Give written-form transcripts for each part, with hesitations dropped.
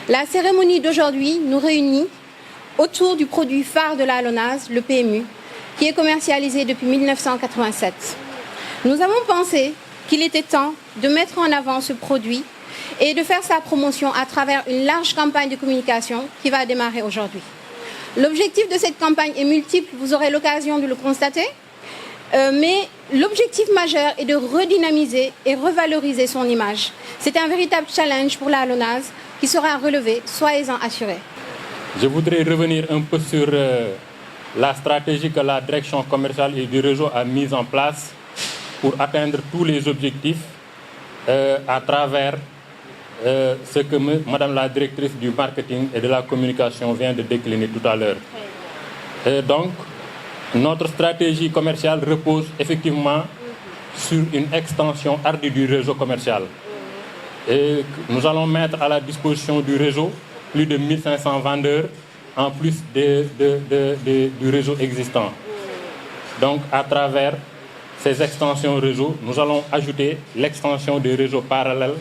La cérémonie d'aujourd'hui nous réunit autour du produit phare de la LONASE, le PMU, qui est commercialisé depuis 1987. Nous avons pensé qu'il était temps de mettre en avant ce produit et de faire sa promotion à travers une large campagne de communication qui va démarrer aujourd'hui. L'objectif de cette campagne est multiple, vous aurez l'occasion de le constater, mais l'objectif majeur est de redynamiser et revaloriser son image. C'est un véritable challenge pour la LONASE qui sera relevé, soyez-en assurés. Je voudrais revenir un peu sur la stratégie que la direction commerciale et du réseau a mise en place pour atteindre tous les objectifs à travers ce que Madame la directrice du marketing et de la communication vient de décliner tout à l'heure. Donc, notre stratégie commerciale repose effectivement sur une extension ardue du réseau commercial. Et nous allons mettre à la disposition du réseau plus de 1500 vendeurs en plus du réseau existant. Donc, à travers ces extensions réseau, nous allons ajouter l'extension des réseaux parallèles,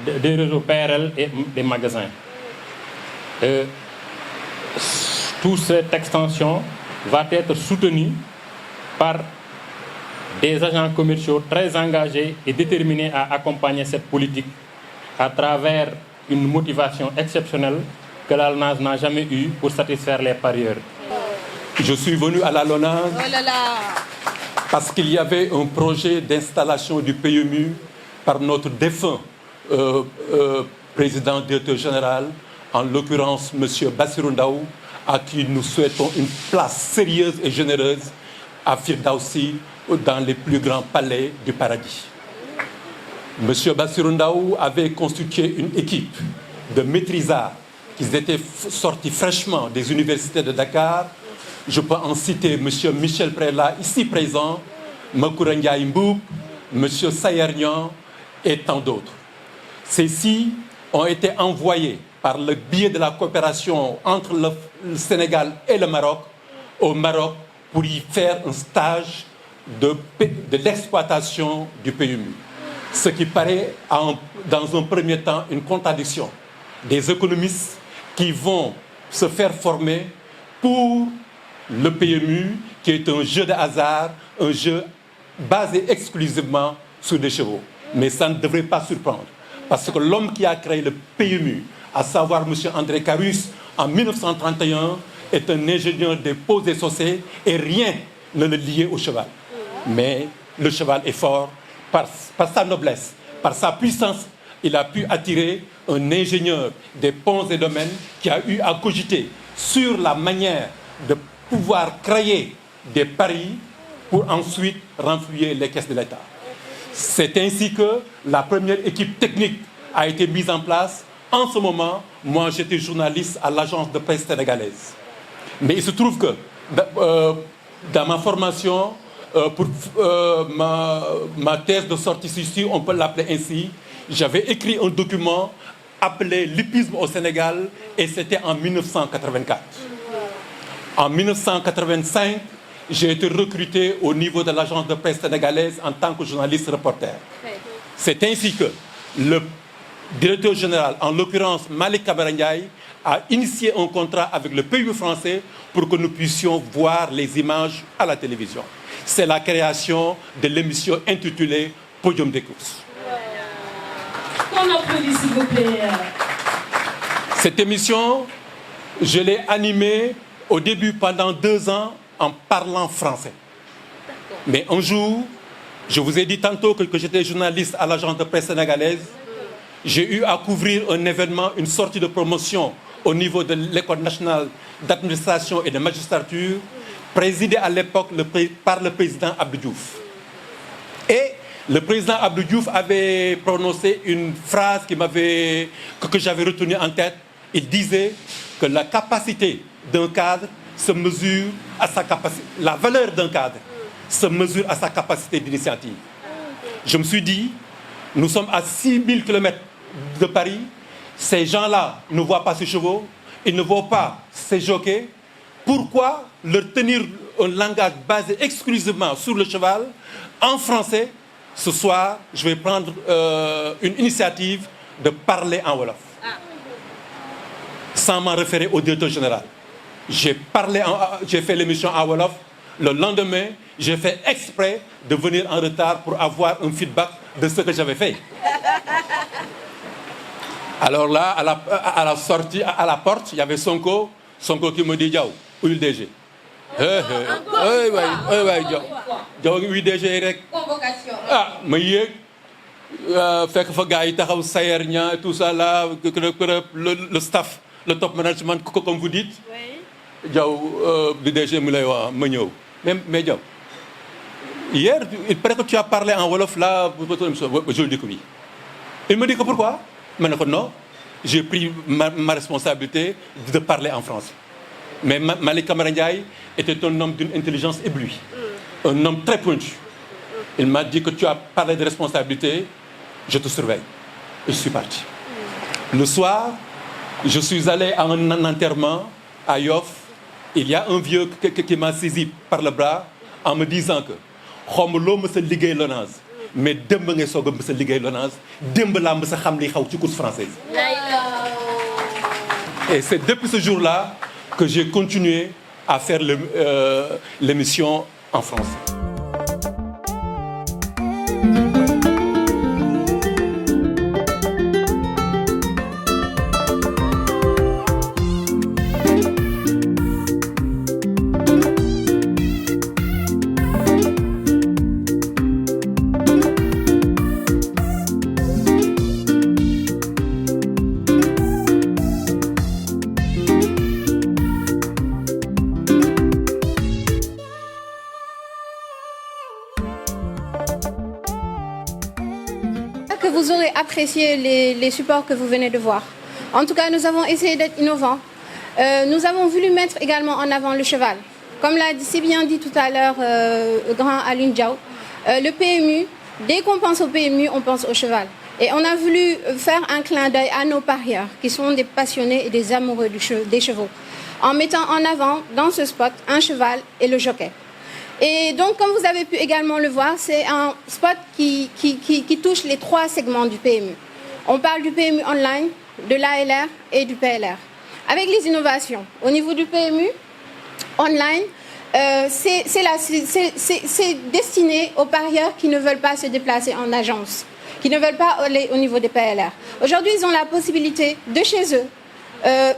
des réseaux PRL et des magasins. Toute cette extension va être soutenue par des agents commerciaux très engagés et déterminés à accompagner cette politique à travers une motivation exceptionnelle que la LONASE n'a jamais eue pour satisfaire les parieurs. Je suis venu à la LONASE parce qu'il y avait un projet d'installation du PMU par notre défunt président directeur général, en l'occurrence M. Bassirou Ndaw, à qui nous souhaitons une place sérieuse et généreuse à Firdausi dans les plus grands palais du paradis. M. Bassirou Ndaw avait constitué une équipe de maîtrisards qui étaient sortis fraîchement des universités de Dakar. Je peux en citer M. Michel Prélat, ici présent, Makoura Ndiaye Mboub, M. Sayernian et tant d'autres. Ceux-ci ont été envoyés par le biais de la coopération entre le Sénégal et le Maroc, au Maroc, pour y faire un stage de l'exploitation du PMU. Ce qui paraît, dans un premier temps, une contradiction. Des économistes qui vont se faire former pour le PMU, qui est un jeu de hasard, un jeu basé exclusivement sur des chevaux. Mais ça ne devrait pas surprendre, parce que l'homme qui a créé le PMU, à savoir M. André Carus, en 1931, est un ingénieur des pots et saucés, et rien ne le liait au cheval. Mais le cheval est fort par sa noblesse, par sa puissance. Il a pu attirer un ingénieur des ponts et domaines qui a eu à cogiter sur la manière de pouvoir créer des paris pour ensuite renflouer les caisses de l'État. C'est ainsi que la première équipe technique a été mise en place. En ce moment, moi j'étais journaliste à l'agence de presse sénégalaise. Mais il se trouve que dans ma formation, pour ma thèse de sortie ici, on peut l'appeler ainsi, j'avais écrit un document appelé L'hippisme au Sénégal, et c'était en 1984. En 1985, j'ai été recruté au niveau de l'agence de presse sénégalaise en tant que journaliste reporter. C'est ainsi que le directeur général, en l'occurrence Malick Camara Ndiaye, a initié un contrat avec le PMU français pour que nous puissions voir les images à la télévision. C'est la création de l'émission intitulée Podium des courses. On applaudit s'il vous plaît. Cette émission, je l'ai animée au début pendant 2 ans en parlant français. Mais un jour, je vous ai dit tantôt que j'étais journaliste à l'agence de presse sénégalaise. J'ai eu à couvrir un événement, une sortie de promotion au niveau de l'École nationale d'administration et de magistrature, présidée à l'époque par le président Abdou Diouf. Et le président Abdou Diouf avait prononcé une phrase que j'avais retenue en tête. Il disait que la capacité d'un cadre se mesure à sa capacité. La valeur d'un cadre se mesure à sa capacité d'initiative. Je me suis dit, nous sommes à 6000 km de Paris. Ces gens-là ne voient pas ces chevaux, ils ne voient pas ces jockeys. Pourquoi leur tenir un langage basé exclusivement sur le cheval en français? Ce soir, je vais prendre une initiative de parler en Wolof. sans m'en référer au directeur général. J'ai fait l'émission à Wolof. Le lendemain, j'ai fait exprès de venir en retard pour avoir un feedback de ce que j'avais fait. Alors là, à la sortie, à la porte, il y avait Sonko qui me dit Diaw, où est le DG? Diaw, oui, DG rek. Convocation. Ah, mais fait que gars yi taxaw Sayer Niang tout ça là, le staff, le top management, comme vous dites. Oui. Diaw, le DG me l'a dit, mais Diaw, hier, il paraît que tu as parlé en Wolof là, je le dis que oui. Il me dit que pourquoi? Non, j'ai pris ma responsabilité de parler en français. Mais Malick Camara Ndiaye était un homme d'une intelligence éblouie, un homme très pointu. Il m'a dit que tu as parlé de responsabilité, je te surveille. Et je suis parti. Le soir, je suis allé à un enterrement à Yoff. Il y a un vieux qui m'a saisi par le bras en me disant que xom lo mësa liggéey LONASE mais démb ngay soog a mësa liggéey LONASE démb laa mësa xam li xaw ci course française. Et c'est depuis ce jour-là que j'ai continué à faire l'émission en français. Que vous aurez apprécié les supports que vous venez de voir. En tout cas, nous avons essayé d'être innovants. Nous avons voulu mettre également en avant le cheval. Comme l'a si bien dit tout à l'heure grand Alioune Diaw, le PMU, dès qu'on pense au PMU, on pense au cheval. Et on a voulu faire un clin d'œil à nos parieurs, qui sont des passionnés et des amoureux des chevaux, en mettant en avant dans ce spot un cheval et le jockey. Et donc, comme vous avez pu également le voir, c'est un spot qui touche les 3 segments du PMU. On parle du PMU online, de l'ALR et du PLR. Avec les innovations, au niveau du PMU online, c'est destiné aux parieurs qui ne veulent pas se déplacer en agence, qui ne veulent pas aller au niveau des PLR. Aujourd'hui, ils ont la possibilité de chez eux,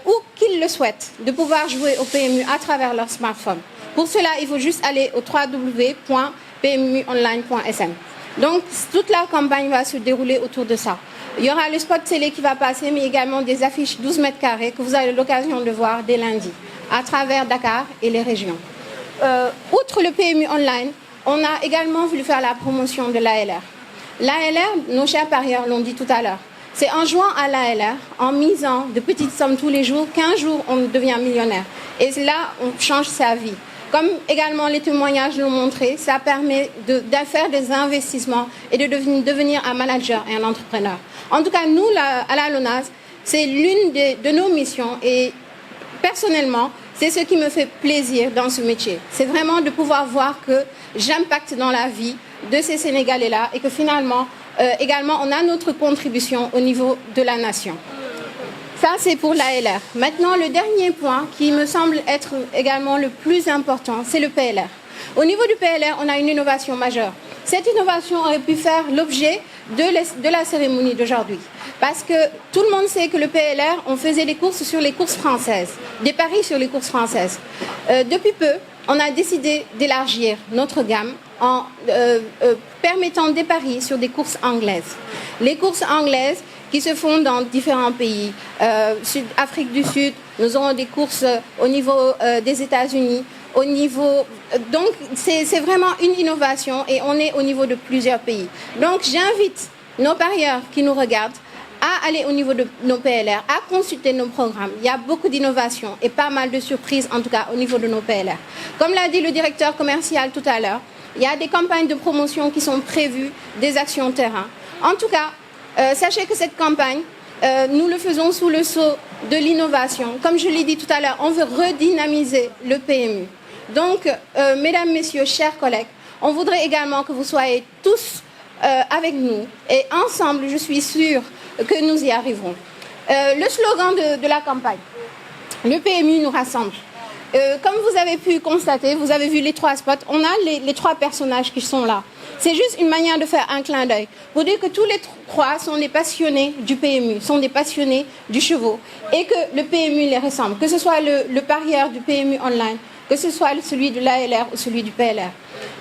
où qu'ils le souhaitent, de pouvoir jouer au PMU à travers leur smartphone. Pour cela, il faut juste aller au www.pmuonline.sn. Donc, toute la campagne va se dérouler autour de ça. Il y aura le spot télé qui va passer, mais également des affiches 12 mètres carrés que vous avez l'occasion de voir dès lundi, à travers Dakar et les régions. Outre le PMU online, on a également voulu faire la promotion de l'ALR. L'ALR, nos chers parieurs l'ont dit tout à l'heure, c'est en jouant à l'ALR, en misant de petites sommes tous les jours, qu'un jour on devient millionnaire. Et là, on change sa vie. Comme également les témoignages l'ont montré, ça permet de faire des investissements et de devenir un manager et un entrepreneur. En tout cas, nous, à la LONASE, c'est l'une de nos missions et personnellement, c'est ce qui me fait plaisir dans ce métier. C'est vraiment de pouvoir voir que j'impacte dans la vie de ces Sénégalais-là et que finalement, également, on a notre contribution au niveau de la nation. Ça, c'est pour l'ALR. Maintenant, le dernier point qui me semble être également le plus important, c'est le PLR. Au niveau du PLR, on a une innovation majeure. Cette innovation aurait pu faire l'objet de la cérémonie d'aujourd'hui. Parce que tout le monde sait que le PLR, on faisait des courses sur les courses françaises, des paris sur les courses françaises. Depuis peu, on a décidé d'élargir notre gamme en permettant des paris sur des courses anglaises. Les courses anglaises qui se font dans différents pays. Afrique du Sud, nous aurons des courses au niveau des États-Unis, au niveau... Donc, c'est vraiment une innovation et on est au niveau de plusieurs pays. Donc, j'invite nos parieurs qui nous regardent à aller au niveau de nos PLR, à consulter nos programmes. Il y a beaucoup d'innovations et pas mal de surprises, en tout cas, au niveau de nos PLR. Comme l'a dit le directeur commercial tout à l'heure, il y a des campagnes de promotion qui sont prévues, des actions terrain. En tout cas, sachez que cette campagne, nous le faisons sous le sceau de l'innovation. Comme je l'ai dit tout à l'heure, on veut redynamiser le PMU. Donc, mesdames, messieurs, chers collègues, on voudrait également que vous soyez tous avec nous. Et ensemble, je suis sûre que nous y arriverons. Le slogan de la campagne, Le PMU nous rassemble. Comme vous avez pu constater, vous avez vu les 3 spots, on a les 3 personnages qui sont là. C'est juste une manière de faire un clin d'œil pour dire que tous les 3 sont des passionnés du PMU, sont des passionnés du cheval et que le PMU les ressemble, que ce soit le parieur du PMU online, que ce soit celui de l'ALR ou celui du PLR.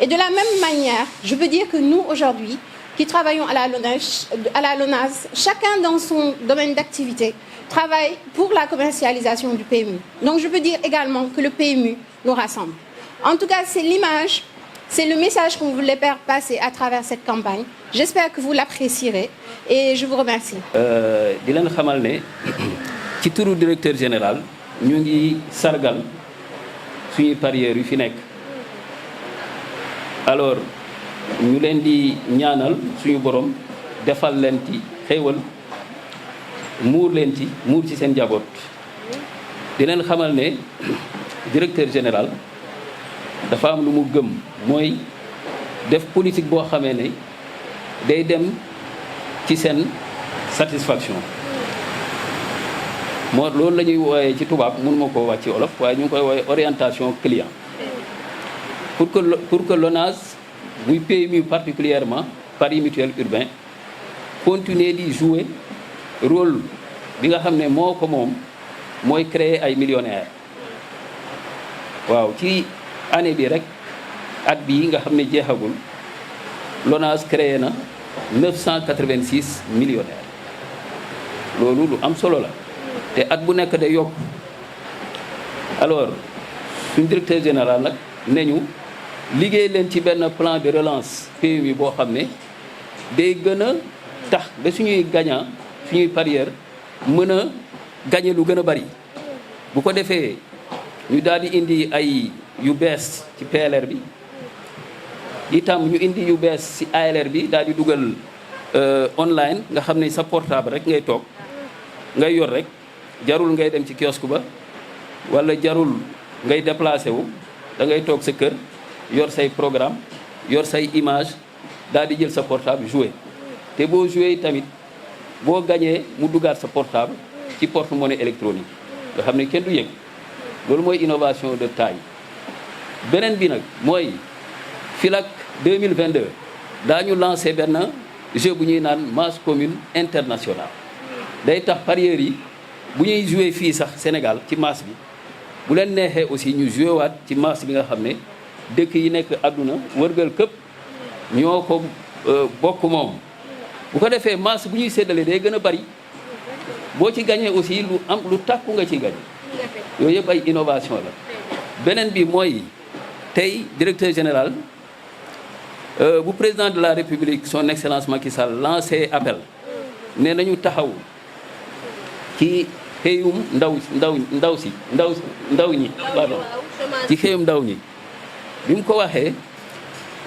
Et de la même manière, je peux dire que nous aujourd'hui, qui travaillons à la LONASE, chacun dans son domaine d'activité, travaille pour la commercialisation du PMU. Donc je peux dire également que le PMU nous rassemble. En tout cas, c'est l'image, c'est le message qu'on voulait faire passer à travers cette campagne. J'espère que vous l'apprécierez et je vous remercie. di leen xamal ne ci turu directeur général ñu ngi sargal suñuy parieurs yu fi nekk. Alors ñu leen di ñaanal suñu borom defal leen ci xéewal muur leen ci muur ci seen njaboot di leen xamal ne directeur général dafa am lu mu gëm mooy def politique boo xamee ne day dem ci seen satisfaction moo loolu la ñuy wooyee ci tubaab mënuma koo wax ci wolof waaye ñu ngi koy wooyee orientation client pour que l'ONAS muy PMU particulièrement Paris Mutuel Urbain continuer di jouer rôle bi nga xam ne moo ko moom mooy créer ay millionnaires waaw ci année bi rek at bii nga xam ne jeexagul l'ONAS créé na 986 millionnaires loolu lu am solo la te at bu nekk day yokk alors suñu directeur général nag ne ñu liggéey leen ci benn plan de relance PMU boo xam ne day gën a tax ba suñuy gagnant suñuy parieur mën a gagné lu gën a bari bu ko defee ñu daal di indi ay yu bees ci PLR bi itam ñu indi yu bees ci ALR bi daal di dugal online nga xam ne sa portable rek ngay toog ngay yor rek jarul ngay dem ci kiosque ba wala jarul ngay déplacé wu da ngay toog sa kër yor say programme yor say image daal di jël sa portable jouer te boo jouer tamit boo gañee mu dugaat sa portable ci porte-monnaie électronique nga xam ne kenn du yëg loolu mooy innovation de taille. beneen bi nag mooy fii ak 2022 daañu lancé benn jeu bu ñuy naan masse commune internationale day tax parieurs yi bu ñuy jouer fii sax Sénégal ci masse bi bu leen neexee aussi ñu jouer waat ci masse bi nga xam ne dëkk yi nekk àdduna wërgal këpp ñoo ko bokk moom bu ko defee masse bu ñuy séddale day gën a bari boo ci gagné aussi lu tàkku nga ci gagné yooyu yëpp ay innovation la. beneen bi mooy tey directeur général bu président de la République son excellence Macky Sall lancé appel ne nañu taxaw ci xëyum ndaw ñi pardon ci xëyum ndaw ñi bi mu ko waxee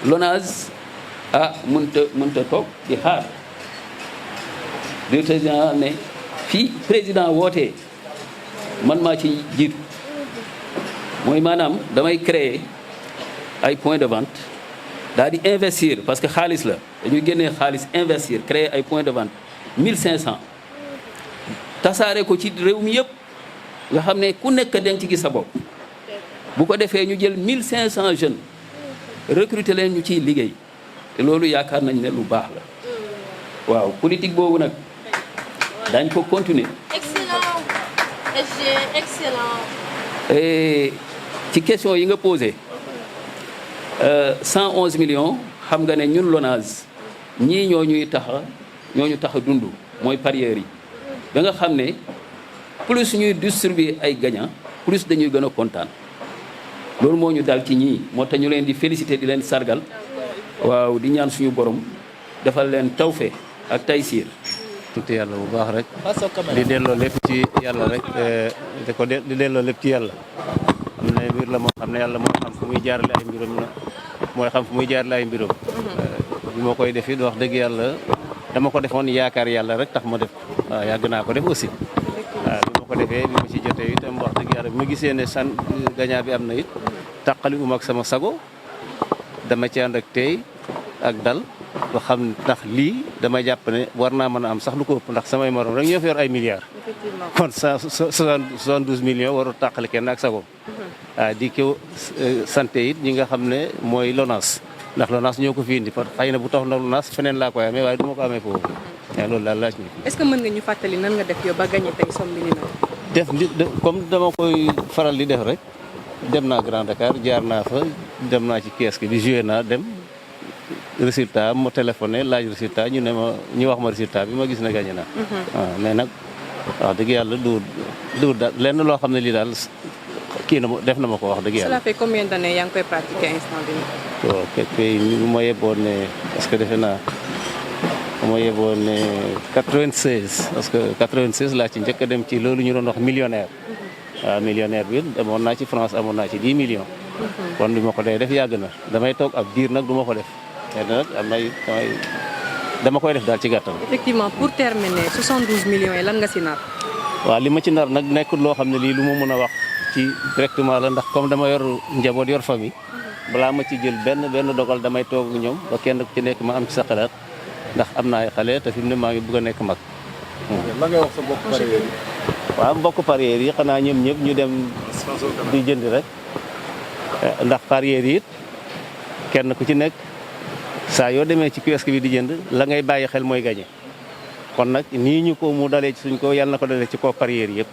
l'ONAS mënta toog di xaar directeur général ne fii président wootee man maa ci jiitu mooy maanaam damay créer ay points de vente daal di investir parce que xaalis la dañuy génnee xaalis investir créer ay points de vente 1500 tasaare ko ci réew mi yëpp nga xam ne ku nekk danga ci gis sa bopp bu ko defee ñu jël 1500 jeunes recruter leen ñu ciy liggéey te loolu yaakaar nañ ne lu baax la waaw politique boobu nag dañ ko continuer. Excellent. Excellent. Et ci question yi nga posé 111 millions xam nga ne ñun l'ONAS ñii ñoo ñu tax a dund mooy parieurs yi ba nga xam ne plus ñuy distribuer ay gagnants plus dañuy gën a kontaan loolu moo ñu dal ci ñii moo tax ñu leen di féliciter di leen sargal waaw di ñaan suñu borom defal leen tawfeex ak taysiir. sant yàlla bu baax rek di delloo lépp ci yàlla rek di delloo lépp ci yàlla am na mbir la moo xam ne yàlla moo xam fu muy jaarale ay mbiram la mooy xam fu muy jaarale ay mbiram bi ma koy def it wax dëgg yàlla dama ko defoon yaakaar yàlla rek tax ma def waaw yàgg naa ko def aussi waaw bi ma ko defee bi ma ci jotee itam wax dëgg yàlla bi ma gisee ne gagnant bi am na it tàqali ak sama sago dama ci ànd ak tey ak dal ba xam ndax lii dama jàpp ne war naa mën a am sax lu ko ëpp ndax samay morom rek ñoo fi yor ay milliards effectivement kon 72 millions warul tàqale kenn ak sagom. di ko santé it ñi nga xam ne mooy LONASE ndax LONASE ñoo ko fi indi parce que xëy na bu tax na LONASE feneen laa koy amee waaye du ma ko amee foofu. waaw loolu daal laaj ñu. est-ce que mën nga ñu fàttali nan nga def yow ba gagné tey somme bi ni mel. def comme dama koy faral di def rek dem naa Grand Dakar jaar naa fa dem naa ci kiosque bi joué naa dem résultat ma téléphoné laaj résultat ñu wax ma résultat bi ma gis ne gagné naa. waaw mais nag wax dëgg yàlla du daal lenn loo xam ne lii daal kii na def na ma ko wax dëgg yàlla. cela fait combien d'années yaa ngi koy pratiquer instant bi nii. waaw kay ma yeboon ne parce que defe naa ma yeboon ne 96 parce que 96 laa ci njëkk a dem ci loolu ñu doon wax millionnaire. waaw millionnaire bi demoon naa ci France amoon naa ci 10 millions. kon bi ma ko dee def yàgg na damay toog ab diir nag du ma ko def mais nag dama koy def daal ci gàttal. effectivement pour terminer 72 millions yi lan nga si nar. waaw li ma ci nar nag nekkul loo xam ne lii lu ma mën a wax ci directement la ndax comme dama yor njaboot yor famille balaa ma ci jël benn dogal damay toog ñoom ba kenn ku ci nekk ma am ci sa xalaat ndax am naa ay xale te fi mu ne maa ngi bëgg a nekk mag. la ngay wax sa mbokk parieur yi. waaw mbokk parieur yi xanaa ñoom ñëpp ñu dem di jënd rek ndax parieur yi it kenn ku ci nekk saa yoo demee ci kiosque bi di jënd la ngay bàyyi xel mooy gagné kon nag nii ñu ko mu dalee ci suñ ko yàlla na ko dalee ci kaw parieur yëpp